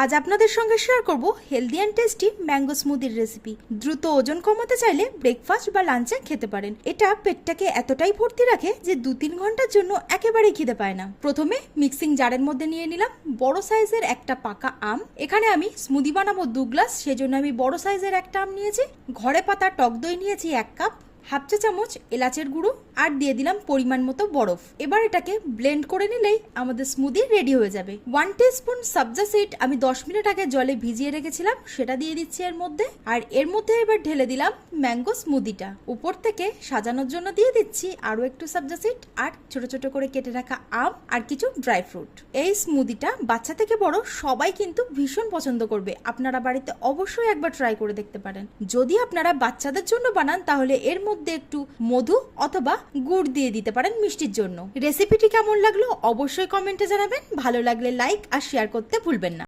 আজ আপনাদের সঙ্গে শেয়ার করব হেলদি অ্যান্ড টেস্টি ম্যাঙ্গো স্মুদির রেসিপি। দ্রুত ওজন কমাতে চাইলে ব্রেকফাস্ট বা লাঞ্চে খেতে পারেন। এটা পেটটাকে এতটাই ভর্তি রাখে যে 2-3 ঘন্টার জন্য একেবারেই খিদে পায় না। প্রথমে মিক্সিং জারের মধ্যে নিয়ে নিলাম বড় সাইজের একটা পাকা আম। এখানে আমি স্মুদি বানাবো 2 গ্লাস, সেজন্য আমি বড় সাইজের একটা আম নিয়েছি। ঘরে পাতা টক দই নিয়েছি 1 কাপ, হাফ চা চামচ এলাচের গুঁড়ো আর দিয়ে দিলাম পরিমাণ মতো বরফ। এবার এটাকে ব্লেন্ড করে নিলেই আমাদের স্মুদি রেডি হয়ে যাবে। 1 টিস্পুন সবজা সিড আমি 10 মিনিট আগে জলে ভিজিয়ে রেখেছিলাম, সেটা দিয়ে দিচ্ছি এর মধ্যে। আর এর মধ্যে এবার ঢেলে দিলাম ম্যাঙ্গো স্মুদিটা। উপর থেকে সাজানোর জন্য দিয়ে দিচ্ছি আরো একটু সবজা সিড আর ছোট ছোট করে কেটে রাখা আম আর কিছু ড্রাই ফ্রুট। এই স্মুদিটা বাচ্চা থেকে বড় সবাই কিন্তু ভীষণ পছন্দ করবে। আপনারা বাড়িতে অবশ্যই একবার ট্রাই করে দেখতে পারেন। যদি আপনারা বাচ্চাদের জন্য বানান তাহলে এর মধ্যে একটু মধু অথবা গুড় দিয়ে দিতে পারেন মিষ্টির জন্য। রেসিপিটি কেমন লাগলো অবশ্যই কমেন্টে জানাবেন। ভালো লাগলে লাইক আর শেয়ার করতে ভুলবেন না।